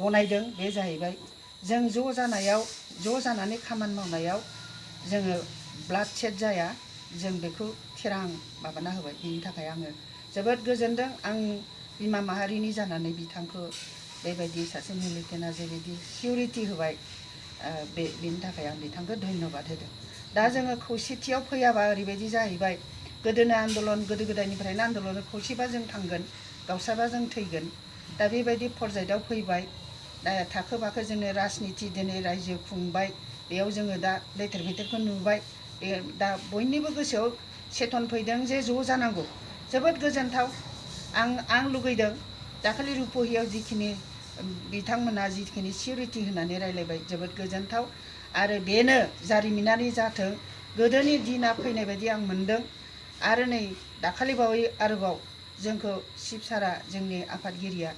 गनायदों बे जाहैबाय जों ज' जानानै खामानि मावनायाव जोङो ब्लाड सेट जाया जों बेखौ थिरां माबाना होबाय बेनि थाखाय आङो जोबोद गोजोनदों आं बिमा माहारिनि जानानै बिथांखौ बेबायदि सासे मिलिटेन्टआ जेबायदि सिकिउरिटि होबाय बेनि थाखाय आं बिथांखौ धन्यबाद होदों दा जोङो खौसेथियाव फैयाबा ओरैबायदि जाहैबाय गोदोनो आन्दलन गोदो गोदायनिफ्रायनो आन्दलन खौसेबा जों थांगोन गावसाबा जों थैगोन दा बेबायदि फरजाइदाव फैबाय दा थाखो बाखो जोङो राजनिति दिनै रायजो खुंबाय बेयाव जोङो दा लेथेर फेथेरखौ नुबाय दा बयनिबो गोसोआव सेतन फैदों जे ज' जानांगौ जोबोद गोजोनथाव आं लुगैदों दाखालि रुपहियाव जिखिनि बिथांमोना जिखिनि सिकिउरिटि होनानै रायलायबाय जोबोद गोजोनथाव आरो बेनो जारिमिनारि जाथों गोदोनि दिना फैनाय बायदि आं मोनदों आरो नै दाखालि बावै आरोबाव जोंखौ शिब सारा जोंनि आफादगिरिया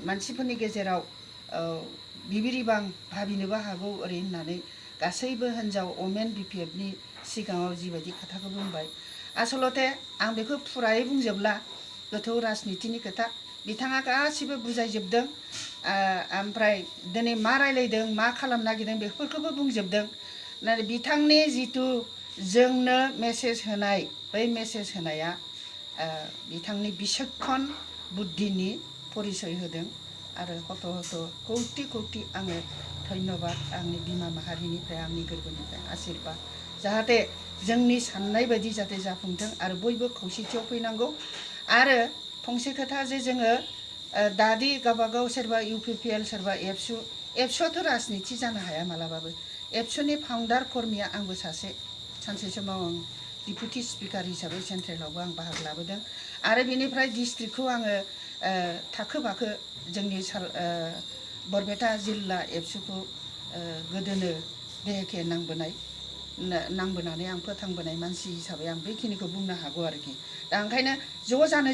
मानसिफोरनि गेजेराव बिबिरिबां भाबिनोबो हागौ ओरै होननानै गासैबो हिन्जाव अमेन बिपिएफनि सिगाङाव जिबायदि खोथाखौ बुंबाय आसलते आं बेखौ फुरायै बुंजोबला गोथौ राजनितिनि खोथा बिथाङा गासिबो बुजायजोबदों ओमफ्राय दिनै मा रायलायदों मा खालामनो नागिरदों बेफोरखौबो बुंजोबदों नाथाय बिथांनि जिथु जोंनो मेसेज होनाय बै मेसेज होनाया बिथांनि बिचक्षण बुद्धिनि परिचय होदों आरो हत' कौटि कौटि आङो धन्यबाद आंनि बिमा माहारिनिफ्राय आंनि गोरबोनिफ्राय आशीर्बाद जाहाथे जोंनि साननाय बायदि जाहाथे जाफुंथों आरो बयबो खौसेथियाव फैनांगौ आरो फंसे खोथा जे जोङो दादि गावबागाव सोरबा इउपिपिएल सोरबा एबसुआथ' राजनिति जानो हाया मालाबाबो एबसुनि फाउन्डार कर्मिया आंबो सानसे समाव आं डिपुटि स्पिकार हिसाबै सेन्ट्रेलावबो आं बाहागो लाबोदों आरो बेनिफ्राय डिस्ट्रिक्टखौ आङो थाखो बाखो जोंनि बरपेटा जिल्ला एबसुखौ गोदोनो देहेखे नांबोनानै आं फोथांबोनाय मानसि हिसाबै आं बेखिनिखौ बुंनो हागौ आरोखि दा ओंखायनो ज' जानो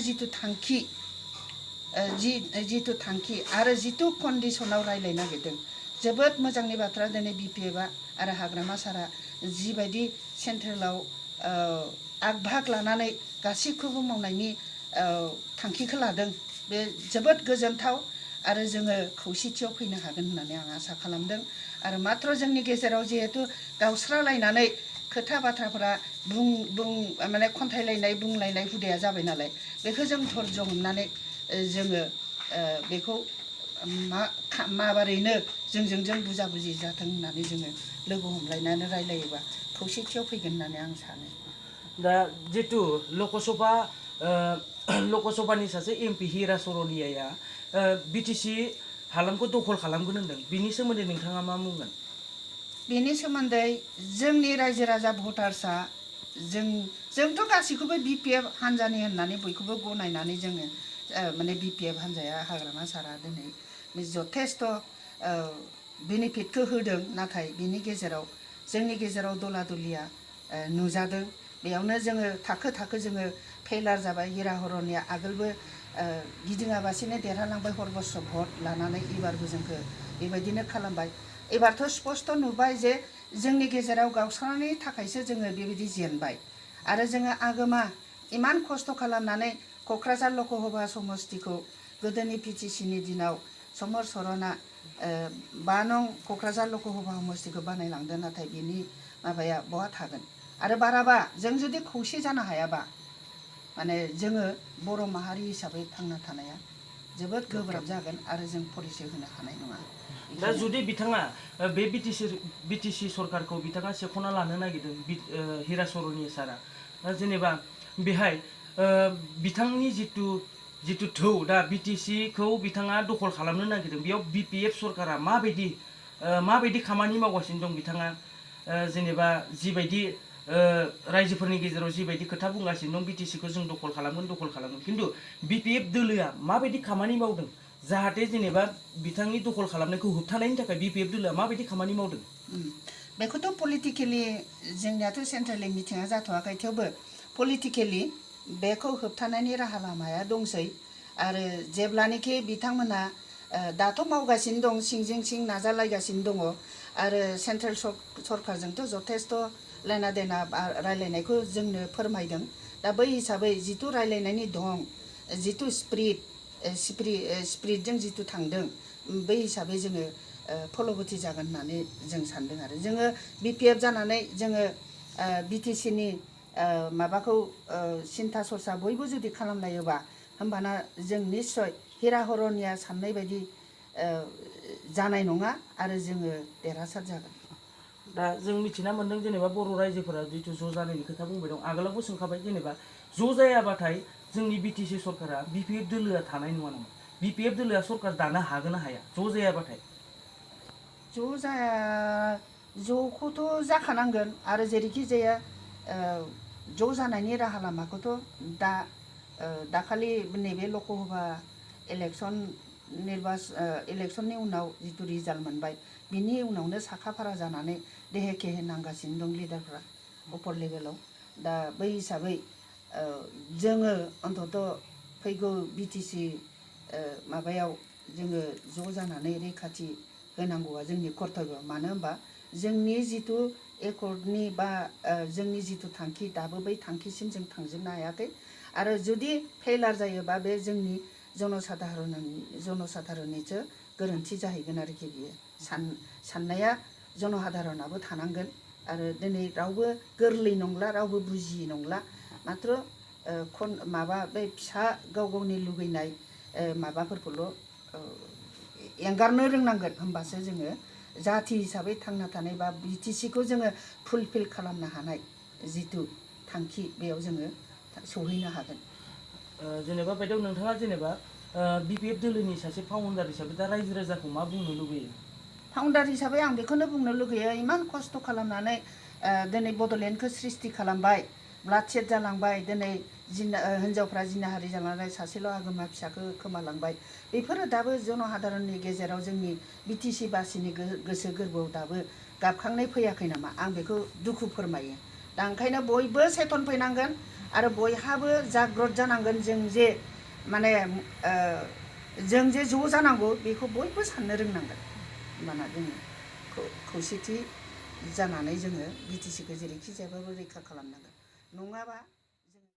जिथु थांखि आरो जिथु कन्डिसनाव रायलायनो नागिरदों जोबोद मोजांनि बाथ्रा दिनै बिपिएफआ आरो हाग्रामा सारा जिबायदि सेन्ट्रेलाव आगभाग लानानै गासैखौबो मावनायनि थांखिखौ लादों बे जोबोद गोजोनथाव आरो जोङो खौसेथियाव फैनो हागोन होननानै आं आसा खालामदों आरो मात्र जोंनि गेजेराव जिहेतु गावस्रालायनानै खोथा बाथ्राफोरा माने खन्थाइलायनाय बुंलायनाय हुदाया जाबाय नालाय बेखौ जों धर्ज हमनानै जोङो बेखौ माबारैनो जों बुजा बुजि जाथों होननानै जोङो लोगो हमलायनानै रायलायोबा खौसेथियाव फैगोन होननानै आं सानो दा जितु लकसभानि सासे एमपि हिरा सर'नियाया बिटिसि हालामखौ दखल खालामगोन होनदों बिनि सोमोन्दै नोंथाङा मा बुंगोन बेनि सोमोन्दै जोंनि रायजो राजा भटार्सआ जोंथ' गासैखौबो बिपिएफ हान्जानि होननानै बयखौबो गनायनानै जोङो माने बिपिएफ हान्जाया हाग्रामा सारा दिनै जथेस्थ' बेनिफिटखौ होदों नाथाय बिनि गेजेराव जोंनि गेजेराव दला दलिया नुजादों बेयावनो जोङो थाखो जोङो फेलार जाबाय हिरा हरनिया आगोलबो गिदिङाबासिनो देरहालांबाय हरबस्र भट लानानै एबारबो जोंखौ बेबायदिनो खालामबाय एबारथ' स्पस्ट नुबाय जे जोंनि गेजेराव गावस्रानायनि थाखायसो जोङो बेबायदि जेनबाय आरो जोङो आगोमा इमान खस्थ' खालामनानै क'क्राझार लकसभा समस्तिखौ गोदोनि पिटिसिनि दिनाव समर सरना 5 नं क'क्राझार लकसभा समस्तिखौ बानायलांदों नाथाय बिनि माबाया बहा थागोन आरो बाराबा जों जुदि खौसे जानो हायाबा माने जोङो बर' माहारि हिसाबै थांना थानाया जोबोद गोब्राब जागोन आरो जों परिचय होनो हानाय नङा दा जुदि बिथाङा बे बिटिसि सरकारखौ बिथाङा सेख'ना लानो नागिरदों हिरा सर'निया सारा जेनेबा बेहाय बिथांनि जितु थौ दा बिटिसिखौ बिथाङा दखल खालामनो नागिरदों बेयाव बिपिएफ सरकारा माबायदि खामानि मावगासिनो दं बिथाङा जेनेबा जिबायदि रायजोफोरनि गेजेराव जिबायदि खोथा बुंगासिनो दं बिटिसिखौ जों दखल खालामगोन खिन्थु बिपिएफ दोलोआ माबायदि खामानि मावदों जाहाथे जेनेबा बिथांनि दखल खालामनायखौ होबथानायनि थाखाय बिपिएफ दोलोआ माबायदि खामानि मावदों बेखौथ' पलिटिकेलि जोंनियाथ' सेन्ट्रेलि मिटिङा जाथ'वाखै थेवबो पलिटिकेलि बेखौ होबथानायनि राहा लामाया दंसै आरो जेब्लानोखि बिथांमोना दाथ' मावगासिनो दं सिंजों सिं नाजालायगासिनो दङ आरो सेन्ट्रेल सरकारजोंथ' जथेस्थ' लेना देना रायलायनायखौ जोंनो फोरमायदों दा बै हिसाबै जिथु रायलायनायनि दं जिथु स्पिरिटजों जिथु थांदों बै हिसाबै जोङो फल'बथि जागोन होननानै जों सानदों आरो जोङो BPF जानानै जोङो BTCनि माबाखौ सिन्था सरसा बयबो जुदि खालामलायोबा होमबाना जों निस्सय हिरा हरनिया साननाय बायदि जानाय नङा आरो जोङो देरहासार जागोन। दा जों मिथिना मोन्दों जेनेबा बर' रायजोफोरा जिथु ज' जानायनि खोथा बुंबाय दं आगोलावबो सोंखाबाय जेनेबा ज' जायाबाथाय जोंनि BTC सरकारा BPF दोलोआ थानाय नङा नामा BPF दोलोआ सरकार दानो हागोन ना हाया ज' जायाबाथाय ज' जाया ज'खौथ' जाखानांगोन आरो जेरैखि जाया ज' जानायनि राहा लामाखौथ' दाखालि नैबे लकसभा इलेक्सननि उनाव जिथु रिजाल्ट मोनबाय बिनि उनावनो साखाफारा जानानै देहेखे नांगासिनो दं लिडारफ्रा अपर लेभेलाव दा बै हिसाबै जोङो अन्तत फैगौ BTC माबायाव जोङो ज' जानानै रैखाथि होनांगौआ जोंनि कर्तब्य मानो होनबा जोंनि जिथु एकर्डनि बा जोंनि जिथु थांखि दाबो बै थांखिसिम जों थांजोबनो हायाखै आरो जुदि फेलार जायोबा बे जोंनि जनसाधारननिसो गोरोन्थि जाहैगोन आरोखि बियो साननाया जनसाधारनाबो थानांगोन आरो दिनै रावबो गोरलै नंला रावबो बुजियै नंला माथ्र माबा बे फिसा गाव गावनि लुगैनाय माबाफोरखौल' एंगारनो रोंनांगोन होमबासो जोङो जाथि हिसाबै थांना थानाय बा BTCखौ जोङो फुलफिल खालामनो हानाय जिथु थांखि बेयाव जोङो सौहैनो हागोन। जेनेबा बायदेव नोंथाङा जेनेबा BPF दोलोनि सासे फाउन्डार हिसाबै दा रायजो राजाखौ मा बुंनो लुबैयो? फाउन्डार हिसाबै आं बेखौनो बुंनो लुगैयो इमान खस्थ' खालामनानै दिनै बड'लेण्डखौ सृष्टि खालामबाय ब्लाडसेड जालांबाय दिनै हिन्जावफ्रा जिनाहारि जालांनाय सासेल' आगोमा फिसाखौ खोमालांबाय बेफोरो दाबो जनसाधारननि गेजेराव जोंनि BTC बासिनि गोसो गोरबोआव दाबो गाबखांनाय फैयाखै नामा आं बेखौ दुखु फोरमायो दा ओंखायनो बयबो सेतन फैनांगोन आरो बयहाबो जाग्रत जानांगोन जों जे माने जों जे ज' जानांगौ बेखौ बयबो साननो रोंनांगोन होमबाना जोङो खौसेथि जानानै जोङो BTCखौ जेरैखि जायाबाबो रैखा खालामनांगोन नङाबा